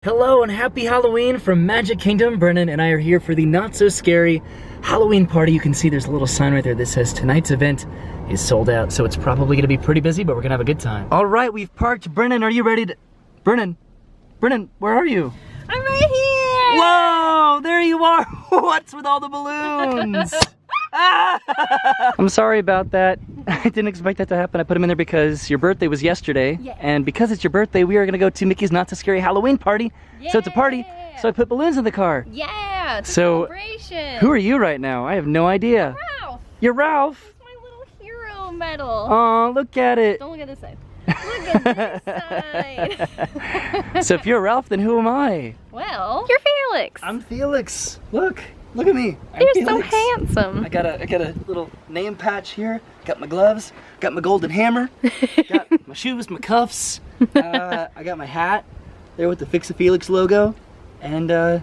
Hello and happy Halloween from Magic Kingdom. Brennan and I are here for the not so scary Halloween party. You can see there's a little sign right there that says tonight's event is sold out. So it's probably gonna be pretty busy, but we're gonna have a good time. All right, we've parked. Brennan, are you ready to, Brennan, where are you? I'm right here. Whoa, there you are. What's with all the balloons? I'm sorry about that. I didn't expect that to happen. I put them in there because your birthday was yesterday. Yeah. And because it's your birthday, we are gonna go to Mickey's Not So Scary Halloween party. Yeah. So it's a party, so I put balloons in the car. Yeah, it's a So, celebration. who are you right now? I have no idea. Ralph. You're Ralph. It's my little hero medal. Oh, look at it. Don't look at this side. Look at this side. So if you're Ralph, then who am I? Well, you're Felix. I'm Felix. Look at me. I'm You're so Felix. handsome. I got a little name patch here. Got my gloves. Got my golden hammer. Got my shoes, my cuffs. I got my hat there with the Fix-It Felix logo. And I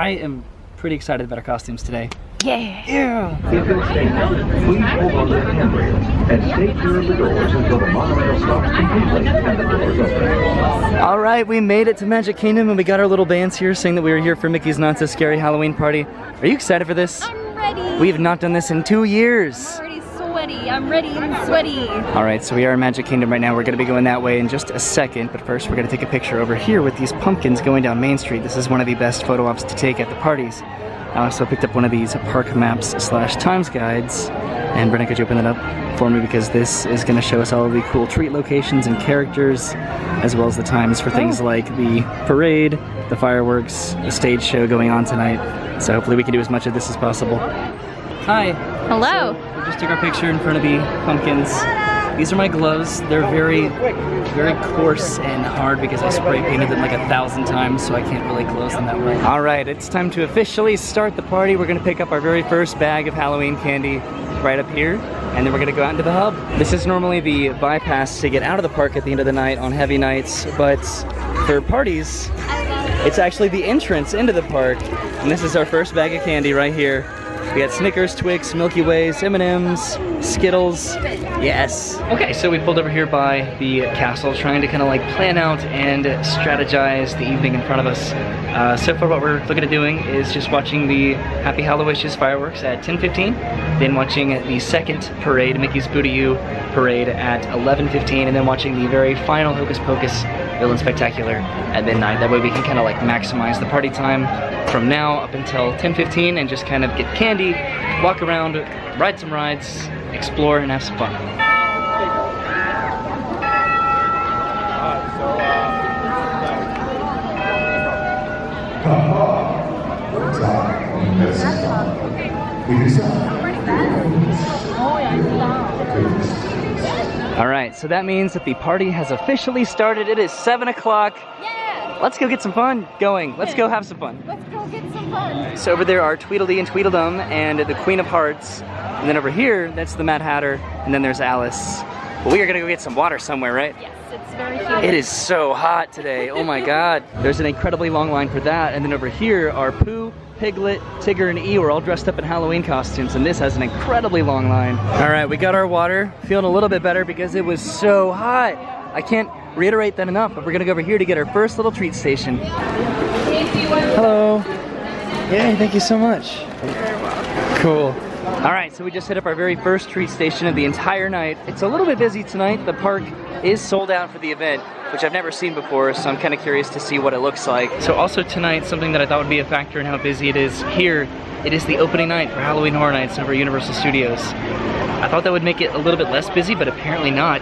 am pretty excited about our costumes today. Yeah. Yeah. If it's dangerous, please hold on to the handrails and stay clear of the doors until the monorail stops completely and the doors open. All right, we made it to Magic Kingdom and we got our little bands here saying that we were here for Mickey's Not So Scary Halloween party. Are you excited for this? I'm ready. We have not done this in 2 years. I'm already sweaty. I'm ready and sweaty. All right, so we are in Magic Kingdom right now. We're gonna be going that way in just a second, but first we're gonna take a picture over here with these pumpkins going down Main Street. This is one of the best photo ops to take at the parties. I also picked up one of these park maps / times guides. And Brennan, could you open that up for me? Because this is gonna show us all of the cool treat locations and characters, as well as the times for things like the parade, the fireworks, the stage show going on tonight. So hopefully we can do as much of this as possible. Hi. Hello. So we just took our picture in front of the pumpkins. These are my gloves. They're very coarse and hard because I spray painted them like 1,000 times, so I can't really close them that way. All right, it's time to officially start the party. We're gonna pick up our very first bag of Halloween candy right up here, and then we're gonna go out into the hub. This is normally the bypass to get out of the park at the end of the night on heavy nights, but for parties, it's actually the entrance into the park. And this is our first bag of candy right here. We got Snickers, Twix, Milky Ways, M&Ms, Skittles. Yes. Okay, so we pulled over here by the castle, trying to kind of like plan out and strategize the evening in front of us. So far what we're looking at doing is just watching the Happy Hallowishes fireworks at 10:15, then watching the second parade, Mickey's Boo-to-You parade at 11:15, and then watching the very final Hocus Pocus Villain Spectacular at midnight. That way we can kind of like maximize the party time from now up until 10:15 and just kind of get candy, walk around, ride some rides, explore, and have some fun. All right, so that means that the party has officially started. It is 7 o'clock. Yeah. Let's go get some fun going. Let's go have some fun. Let's go get some fun. So over there are Tweedledee and Tweedledum and the Queen of Hearts. And then over here, that's the Mad Hatter. And then there's Alice. But we are gonna go get some water somewhere, right? Yes, it's very humid. It is so hot today, oh my God. There's an incredibly long line for that. And then over here are Pooh, Piglet, Tigger, and Eeyore all dressed up in Halloween costumes. And this has an incredibly long line. All right, we got our water. Feeling a little bit better because it was so hot. I can't reiterate that enough, but we're gonna go over here to get our first little treat station. Hello. Yay, thank you so much. You're welcome. Cool. All right, so we just hit up our very first treat station of the entire night. It's a little bit busy tonight. The park is sold out for the event, which I've never seen before, so I'm kind of curious to see what it looks like. So also tonight, something that I thought would be a factor in how busy it is here, it is the opening night for Halloween Horror Nights over at Universal Studios. I thought that would make it a little bit less busy, but apparently not.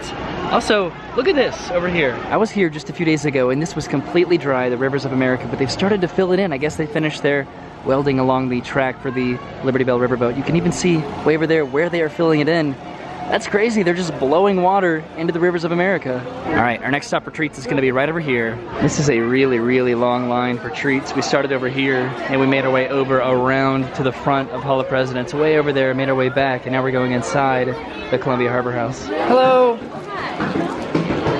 Also, look at this over here. I was here just a few days ago and this was completely dry, the Rivers of America, but they've started to fill it in. I guess they finished their welding along the track for the Liberty Bell Riverboat. You can even see way over there where they are filling it in. That's crazy, they're just blowing water into the Rivers of America. All right, our next stop for treats is gonna be right over here. This is a really long line for treats. We started over here and we made our way over around to the front of Hall of Presidents, way over there, made our way back, and now we're going inside the Columbia Harbor House. Hello!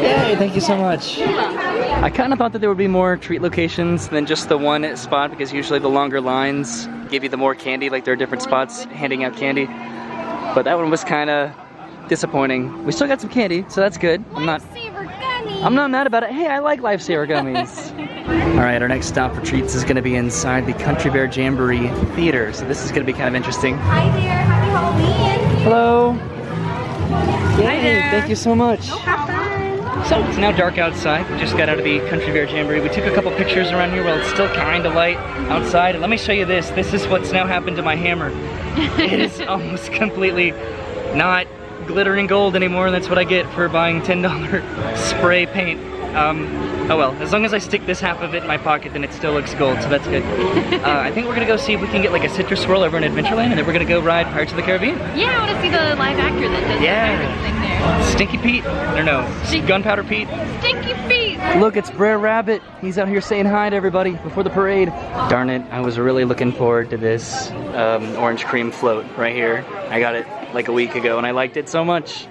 Yay, thank you so much. I kind of thought that there would be more treat locations than just the one spot because usually the longer lines give you the more candy, like there are different spots handing out candy. But that one was kind of disappointing. We still got some candy, so that's good. I'm not. Lifesaver gun funny. I'm not mad about it. Hey, I like Lifesaver gummies. All right, our next stop for treats is gonna be inside the Country Bear Jamboree Theater. So this is gonna be kind of interesting. Hi there, happy Halloween. Hello. Hi there. Thank you so much. Have fun. So it's now dark outside. We just got out of the Country Bear Jamboree. We took a couple pictures around here while it's still kind of light outside. And let me show you this. This is what's now happened to my hammer. It is almost completely not glittering gold anymore. That's what I get for buying $10 spray paint. Oh well, as long as I stick this half of it in my pocket, then it still looks gold, so that's good. I think we're gonna go see if we can get like a citrus swirl over in Adventureland, and then we're gonna go ride Pirates of the Caribbean. Yeah, I want to see the live actor that does the pirate thing there. Stinky Pete? Or no, Gunpowder Pete? Stinky Pete! Look, it's Brer Rabbit. He's out here saying hi to everybody before the parade. Darn it, I was really looking forward to this orange cream float right here. I got it like a week ago, and I liked it so much.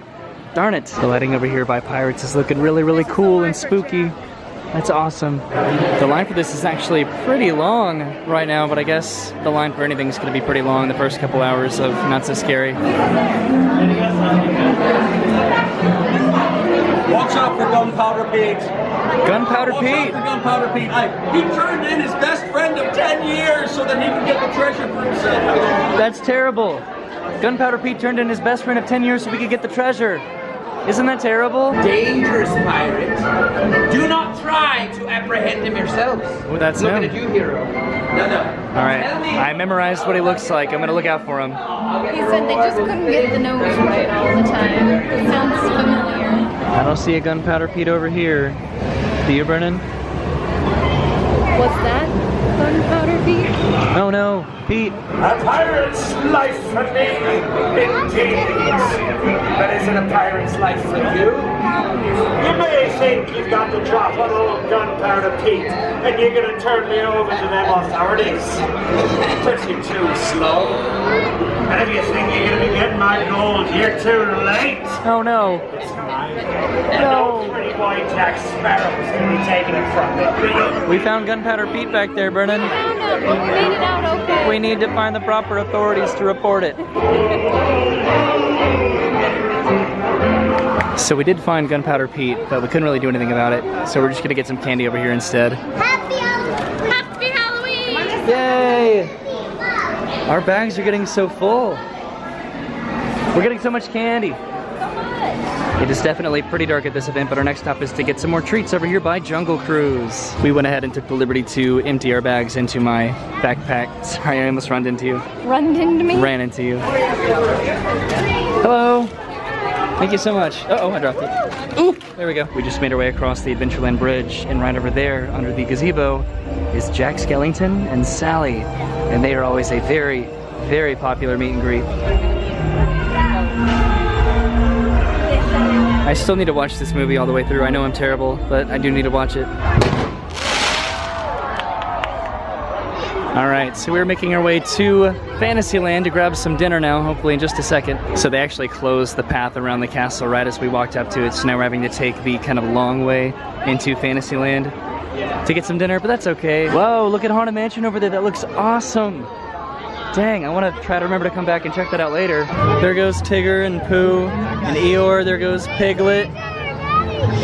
Darn it. The lighting over here by Pirates is looking really, really cool and spooky. That's awesome. The line for this is actually pretty long right now, but I guess the line for anything is going to be pretty long the first couple hours of Not So Scary. Watch out for Gunpowder Pete. Gunpowder Watch Pete! out for Gunpowder Pete. He turned in his best friend of 10 years so that he could get the treasure for himself. That's terrible. Gunpowder Pete turned in his best friend of 10 years so we could get the treasure. Isn't that terrible? Dangerous pirates. Do not try to apprehend him yourselves. Oh, that's Look him. at you, hero. No. All right, I memorized what he looks like. I'm gonna look out for him. He said they just couldn't get the nose right all the time. It sounds familiar. I don't see a Gunpowder Pete over here. Do you, Brennan? What's that? Gunpowder Pete? Oh no, Pete. A pirate's life for me, indeed. But is it a pirate's life for you? You may think you've got the drop on old Gunpowder Pete, and you're gonna turn me over to them authorities. But you're too slow. And if you think you're gonna be getting my gold, you're too late. Oh no. And old pretty boy Jack Sparrow's gonna be taking it from me. We found Gunpowder Pete back there, Brennan. Found him. We made it out okay. We need to find the proper authorities to report it. So we did find Gunpowder Pete, but we couldn't really do anything about it. So we're just gonna get some candy over here instead. Happy Halloween! Yay! Our bags are getting so full. We're getting so much candy. It is definitely pretty dark at this event, but our next stop is to get some more treats over here by Jungle Cruise. We went ahead and took the liberty to empty our bags into my backpack. Sorry, I almost ran into you. Run into me? Ran into you. Hello. Thank you so much. Uh-oh, I dropped it. Ooh, there we go. We just made our way across the Adventureland Bridge, and right over there, under the gazebo, is Jack Skellington and Sally. And they are always a very, very popular meet and greet. I still need to watch this movie all the way through. I know I'm terrible, but I do need to watch it. All right, so we're making our way to Fantasyland to grab some dinner now, hopefully in just a second. So they actually closed the path around the castle right as we walked up to it, so now we're having to take the kind of long way into Fantasyland to get some dinner, but that's okay. Whoa, look at Haunted Mansion over there. That looks awesome. Dang, I want to try to remember to come back and check that out later. There goes Tigger and Pooh and Eeyore. There goes Piglet.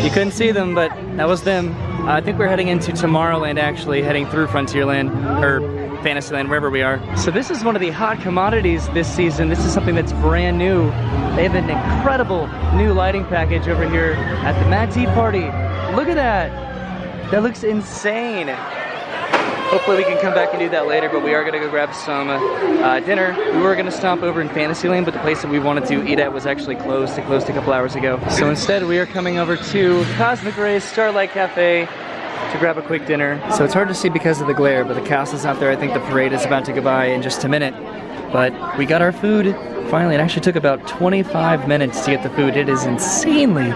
You couldn't see them, but that was them. I think we're heading into Tomorrowland, actually, heading through Frontierland, or Fantasyland, wherever we are. So this is one of the hot commodities this season. This is something that's brand new. They have an incredible new lighting package over here at the Mad Tea Party. Look at that. That looks insane. Hopefully we can come back and do that later, but we are gonna go grab some dinner. We were gonna stop over in Fantasyland, but the place that we wanted to eat at was actually closed. It closed a couple hours ago. So instead we are coming over to Cosmic Rays Starlight Cafe to grab a quick dinner. So it's hard to see because of the glare, but the castle's out there. I think the parade is about to go by in just a minute. But we got our food. Finally, it actually took about 25 minutes to get the food. It is insanely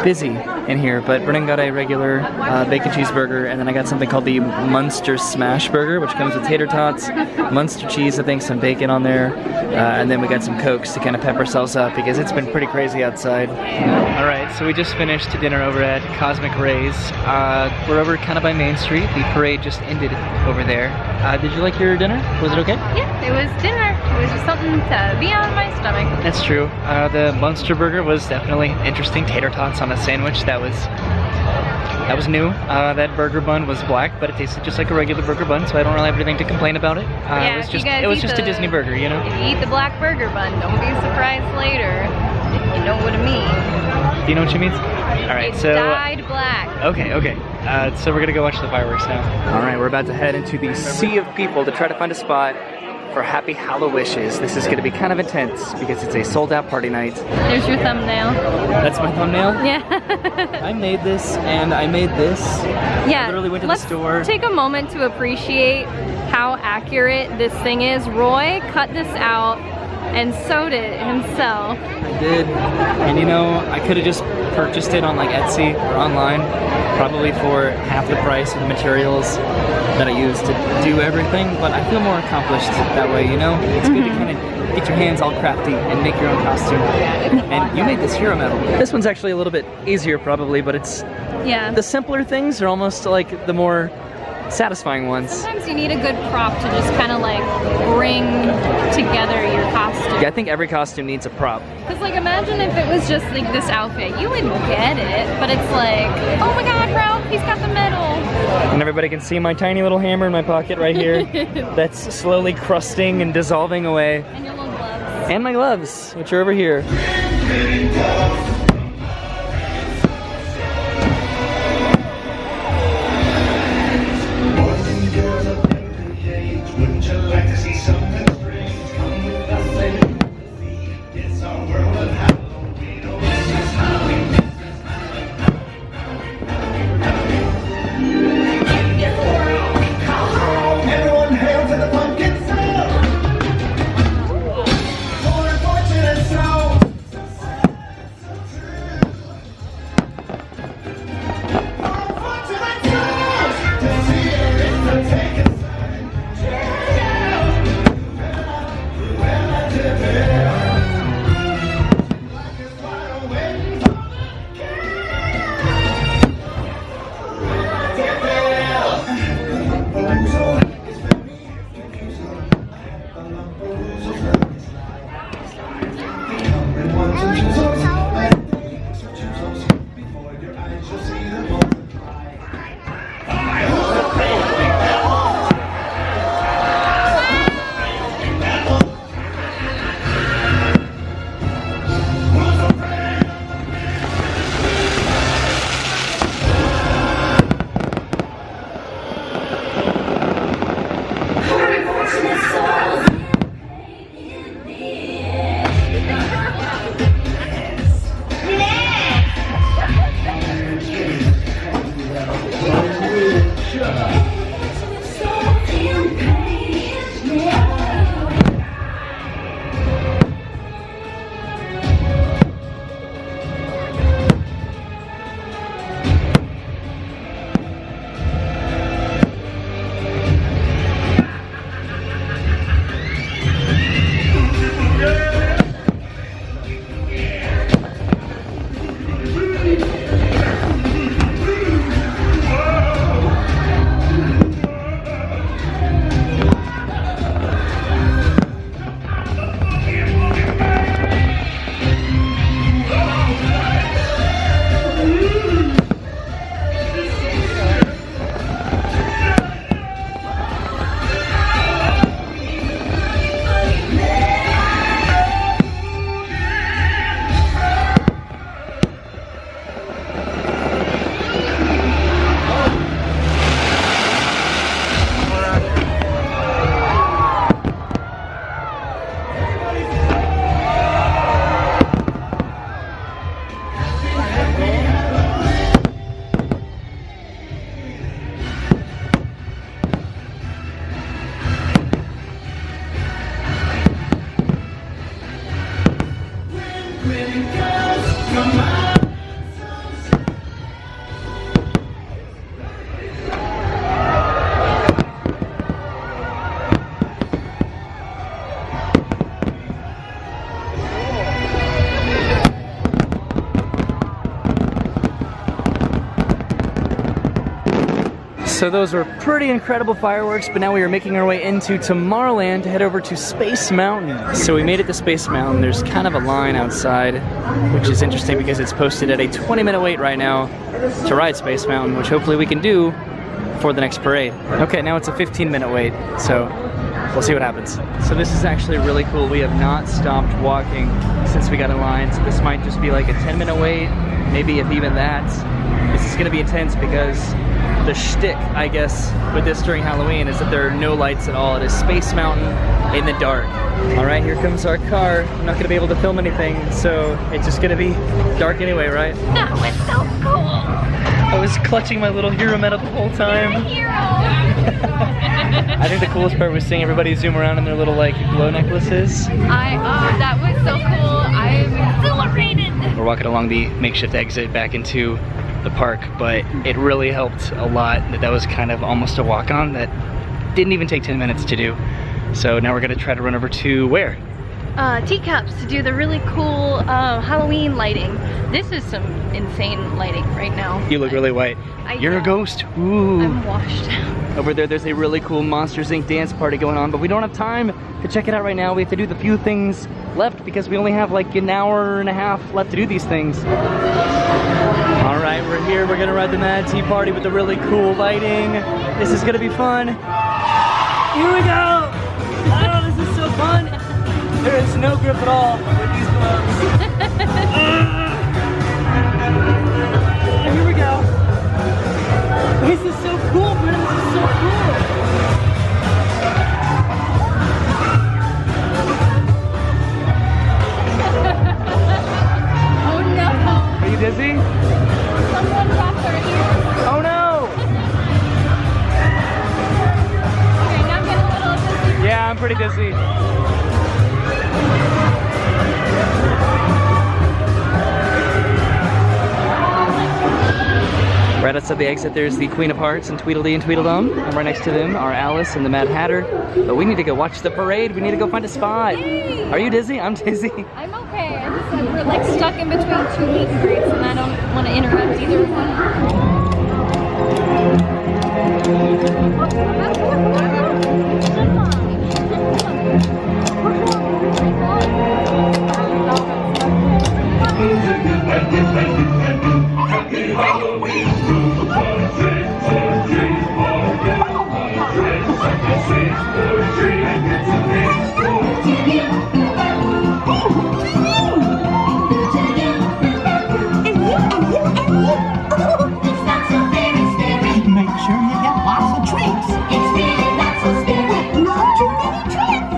busy in here, but Brennan got a regular bacon cheeseburger, and then I got something called the Munster Smash Burger, which comes with tater tots, Munster cheese, I think some bacon on there, and then we got some Cokes to kind of pep ourselves up because it's been pretty crazy outside. All right, so we just finished dinner over at Cosmic Rays. We're over kind of by Main Street. The parade just ended over there. Did you like your dinner? Was it okay? Yeah, it was dinner. It was just something to be on my stomach. That's true. The Munster Burger was definitely interesting. Tater tots on a sandwich. That that was new. That burger bun was black, but it tasted just like a regular burger bun, so I don't really have anything to complain about it. Yeah, it was just a Disney burger, you know? If you eat the black burger bun, don't be surprised later if you know what I mean. Do you know what she means? Alright, It's so... dyed black. Okay. So we're gonna go watch the fireworks now. Alright, we're about to head into the sea of people to try to find a spot for Happy Hallowishes. This is gonna be kind of intense because it's a sold out party night. There's your thumbnail. That's my thumbnail? Yeah. I made this and I made this. Yeah. I literally went to the store. Let's take a moment to appreciate how accurate this thing is. Roy cut this out and sewed it himself. I did. And you know, I could have just purchased it on like Etsy or online, probably for half the price of the materials that I use to do everything, but I feel more accomplished that way, you know? It's good to kind of get your hands all crafty and make your own costume. And you made this hero medal. This one's actually a little bit easier probably, but it's... Yeah. The simpler things are almost like the more satisfying ones. Sometimes you need a good prop to just kind of like bring together your costume. Yeah, I think every costume needs a prop. Because like imagine if it was just like this outfit, you would get it, but it's like, oh my god, Ralph, he's got the medal. And everybody can see my tiny little hammer in my pocket right here that's slowly crusting and dissolving away. And your little gloves. And my gloves, which are over here. Wouldn't you like to see something strange? Come with us and see. It's our world of Halloween. Oh, this is Halloween. Everyone hail to the pumpkin sound. For unfortunate sound. Unfortunate sound. To see her is to take a So those were pretty incredible fireworks, but now we are making our way into Tomorrowland to head over to Space Mountain. So we made it to Space Mountain. There's kind of a line outside, which is interesting because it's posted at a 20-minute wait right now to ride Space Mountain, which hopefully we can do for the next parade. Okay, now it's a 15-minute wait, so we'll see what happens. So this is actually really cool. We have not stopped walking since we got in line, so this might just be like a 10-minute wait, maybe if even that. This is gonna be intense because the shtick, I guess, with this during Halloween is that there are no lights at all. It is Space Mountain in the dark. All right, here comes our car. I'm not gonna be able to film anything, so it's just gonna be dark anyway, right? That was so cool. I was clutching my little hero medal the whole time. Hero. I think the coolest part was seeing everybody zoom around in their little like glow necklaces. That was so cool. I'm exhilarated. We're walking along the makeshift exit back into the park, but it really helped a lot that was kind of almost a walk-on that didn't even take 10 minutes to do. So now we're gonna try to run over to where? Teacups to do the really cool Halloween lighting. This is some insane lighting right now. You look really white. You're a ghost. Ooh. I'm washed out. Over there's a really cool Monsters Inc. dance party going on, but we don't have time to check it out right now. We have to do the few things left because we only have like an hour and a half left to do these things. All right, we're here. We're gonna ride the Mad Tea Party with the really cool lighting. This is gonna be fun. Here we go. Oh, this is so fun. There is no grip at all with these gloves. Here we go. This is so cool, Brennan. This is so cool. Oh no. Are you dizzy? Someone dropped their ears. Oh no. Okay, now I'm getting a little dizzy. Yeah, I'm pretty dizzy. Right outside the exit, there's the Queen of Hearts and Tweedledee and Tweedledum, and right next to them are Alice and the Mad Hatter. But we need to go watch the parade. We need to go find a spot. Yay. Are you dizzy? I'm dizzy. I'm okay. I just we're like stuck in between two meet and greets, and I don't want to interrupt either of Happy Halloween to the tree, and it's a Make sure you get lots of treats. It's really not so scary. Not too many treats.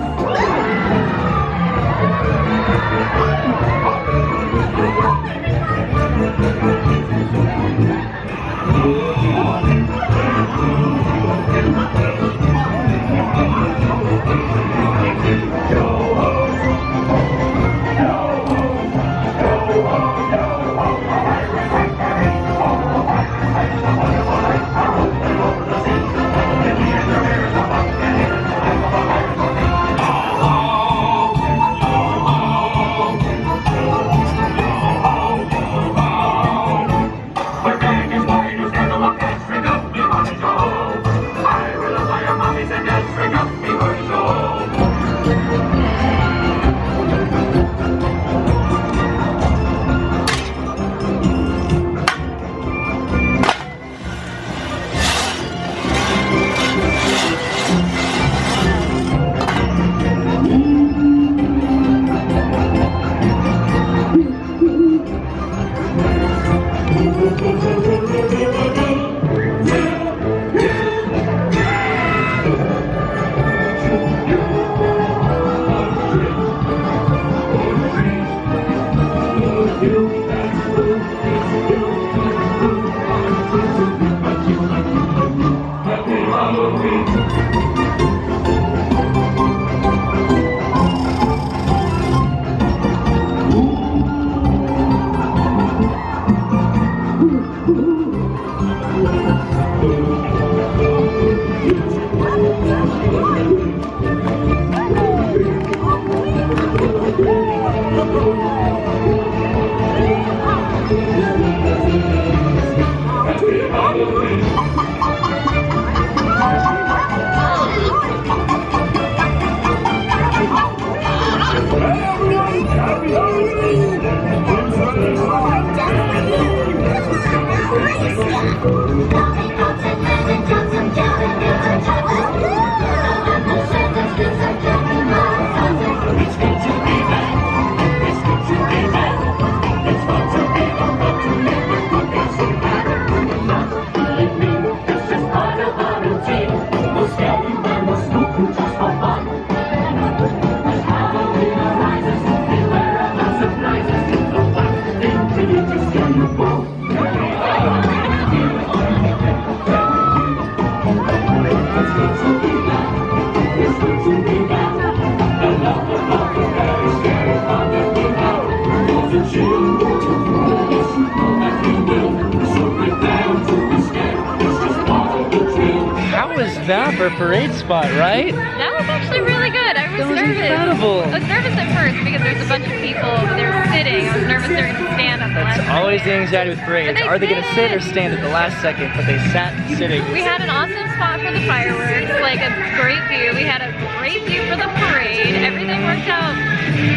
How was that for a parade spot, right? That was actually really good. I was That was nervous. incredible. I was nervous at first because there's a bunch of people. They were sitting. I was nervous they were going to stand at the last That's always the anxiety with parades. But they Are they going to sit or did. stand at the last second? But they sat sitting. We had an awesome spot for the fireworks, like a great view. We had a great view for the parade. Everything worked out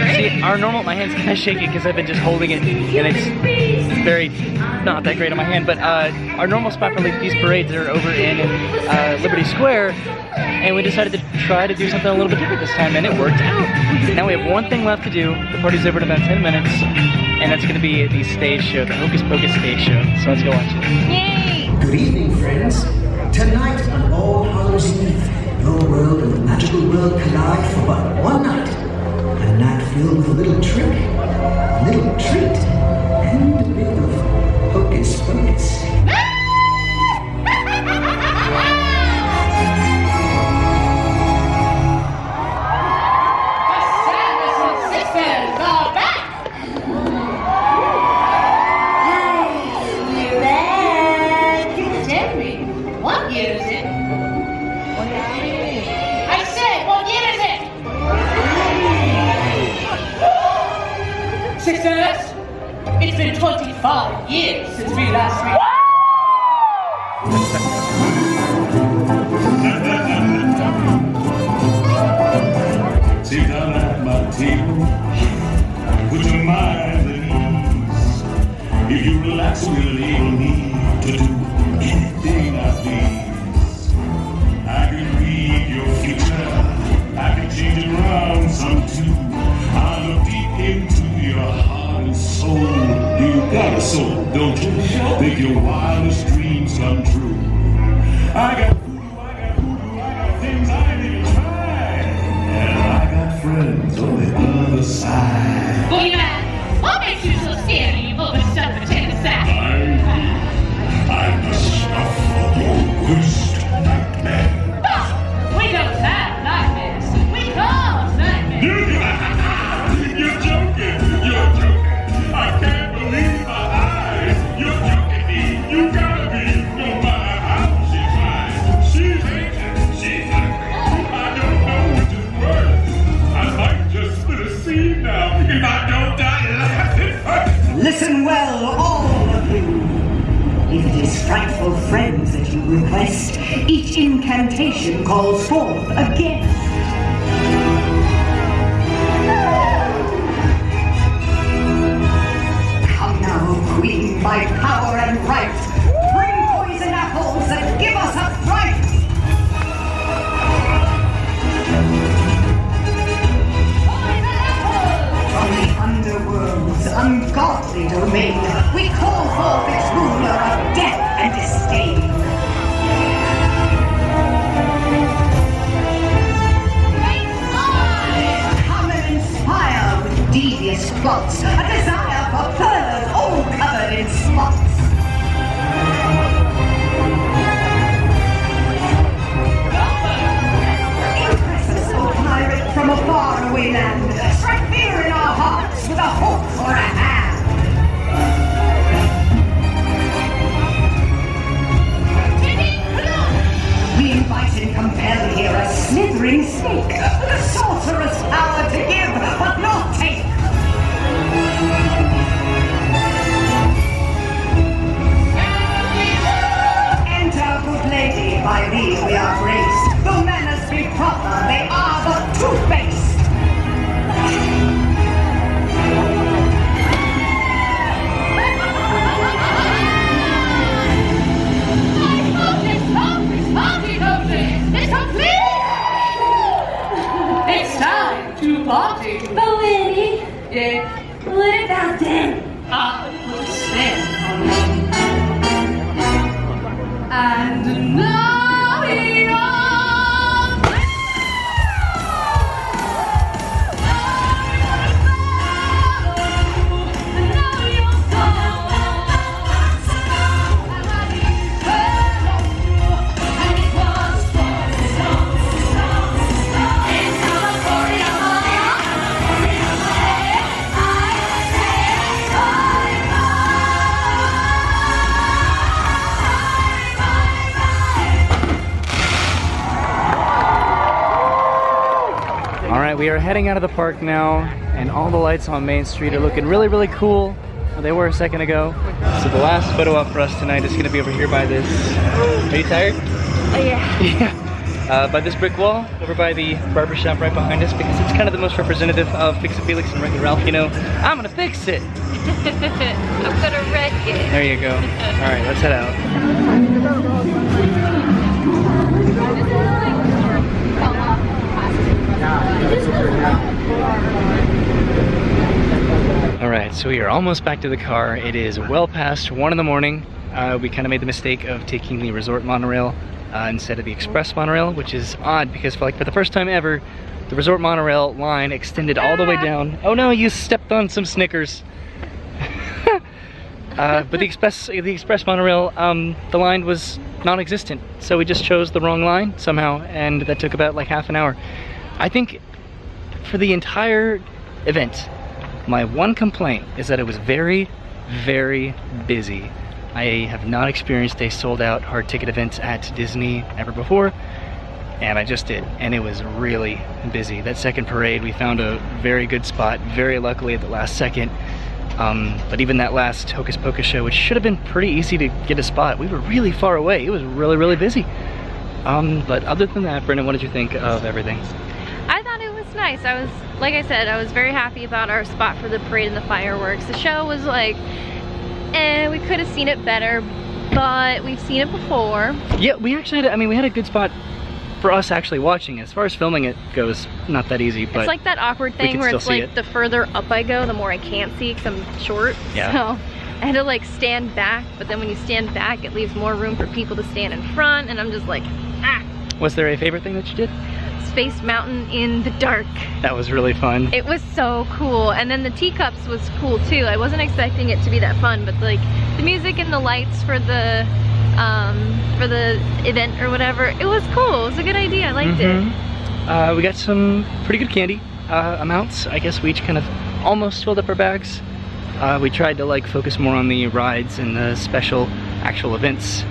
great. See, my hand's kind of shaky because I've been just holding it, and it's very not that great on my hand. But our normal spot for like these parades are over in Liberty Square, and we decided to try to do something a little bit different this time, and it worked out. Now we have one thing left to do. The party's over in about 10 minutes, and that's going to be the stage show, the Hocus Pocus stage show. So let's go watch it. Yay! Good evening, friends. Tonight on All Hallows Eve, your world and the magical world collide for but one night. A night filled with a little trick, a little treat, and a bit of hocus pocus. Sisters, it's been 25 years since we last met. Sit down at my table, put your mind at ease. If you relax, we'll enable me to do anything I please. I can read your future, I can change it around some too. I look deep into your heart and soul. You got a soul, don't you? Think your wildest dreams come true. I got voodoo, I got things I didn't try. And I got friends on the other side. Boogeyman, what makes you so scared and evil but stuff pretend aside? I'm the stuff of your worst nightmare. We don't have nightmares. We cause nightmares. You're joking. I can't believe my eyes. You're joking me. You gotta be. No matter how she tries. She's ancient. She's ugly. I don't know which is worse. I might just split a seed now if I don't die laughing first. Listen well, all of you. If it is frightful friends that you request, each incantation calls forth a guest. Come now, Queen, by power and right, bring poison apples and give us a fright! From the underworld's ungodly domain, we call forth its ruler of death and disdain. Come and inspire with devious plots, a desire for furs all covered in spots. Impress us, O pirate, from a faraway land. Strike fear in our hearts with a hook or a hand. We invite and compel here a slithering snake, the sorcerer's power to give, but not take. Enter, good lady, by thee we are graced. Though manners be proper, they are but toothpaste. It's time to party. But Winnie, Yeah, what about them? I put a spell on them. And now we are. right, we are heading out of the park now, and all the lights on Main Street are looking really, really cool. Well, they were a second ago. So the last photo op for us tonight is gonna be over here by this. Are you tired? Yeah. Yeah. By this brick wall, over by the barbershop right behind us, because it's kind of the most representative of Fix-It Felix and Wreck-It Ralph. You know, I'm gonna fix it. I'm gonna wreck it. There you go. All right, let's head out. All right, so we are almost back to the car. It is well past 1 in the morning. We kind of made the mistake of taking the resort monorail instead of the express monorail, which is odd because for the first time ever, the resort monorail line extended all the way down. Oh no, you stepped on some Snickers. But the express monorail, the line was non-existent, so we just chose the wrong line somehow, and that took about like half an hour. I think for the entire event, my one complaint is that it was very, very busy. I have not experienced a sold-out hard ticket event at Disney ever before, and I just did, and it was really busy. That second parade, we found a very good spot, very luckily at the last second. But even that last Hocus Pocus show, which should have been pretty easy to get a spot, we were really far away. It was really, really busy. But other than that, Brennan, what did you think of everything? I thought it was nice. I was, like I said, I was very happy about our spot for the parade and the fireworks. The show was like, we could have seen it better, but we've seen it before. Yeah, we actually had, we had a good spot for us actually watching it. As far as filming it goes, not that easy, but it's like that awkward thing where it's like the further up I go, the more I can't see because I'm short. Yeah. So I had to like stand back, but then when you stand back, it leaves more room for people to stand in front, and I'm just like, ah. Was there a favorite thing that you did? Space Mountain in the dark. That was really fun. It was so cool. And then the Teacups was cool too. I wasn't expecting it to be that fun, but like the music and the lights for the event or whatever, it was cool. It was a good idea. I liked it. We got some pretty good candy amounts. I guess we each kind of almost filled up our bags. We tried to like focus more on the rides and the special actual events,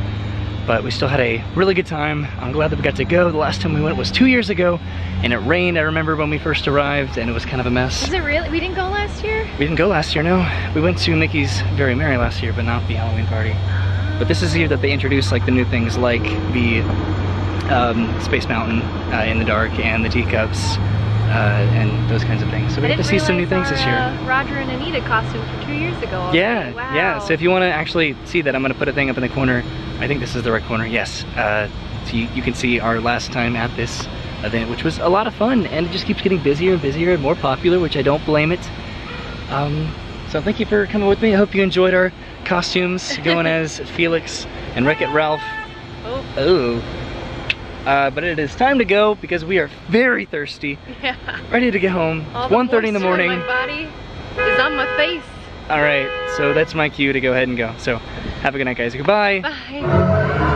but we still had a really good time. I'm glad that we got to go. The last time we went was 2 years ago, and it rained. I remember when we first arrived, and it was kind of a mess. Is it really? We didn't go last year? We didn't go last year, no. We went to Mickey's Very Merry last year, but not the Halloween party. But this is the year that they introduced like the new things like the Space Mountain in the dark and the Teacups and those kinds of things. So we get to see some new things this year. Roger and Anita costume from 2 years ago already. Yeah, wow. Yeah. So if you want to actually see that, I'm going to put a thing up in the corner. I think this is the right corner. Yes. So you can see our last time at this event, which was a lot of fun, and it just keeps getting busier and busier and more popular, which I don't blame it. So thank you for coming with me. I hope you enjoyed our costumes going as Felix and Wreck-It Ralph. Oh. But it is time to go because we are very thirsty. Yeah. Ready to get home. It's 1:30 in the morning. My body is on my face. All right, so that's my cue to go ahead and go. So have a good night, guys. Goodbye. Bye.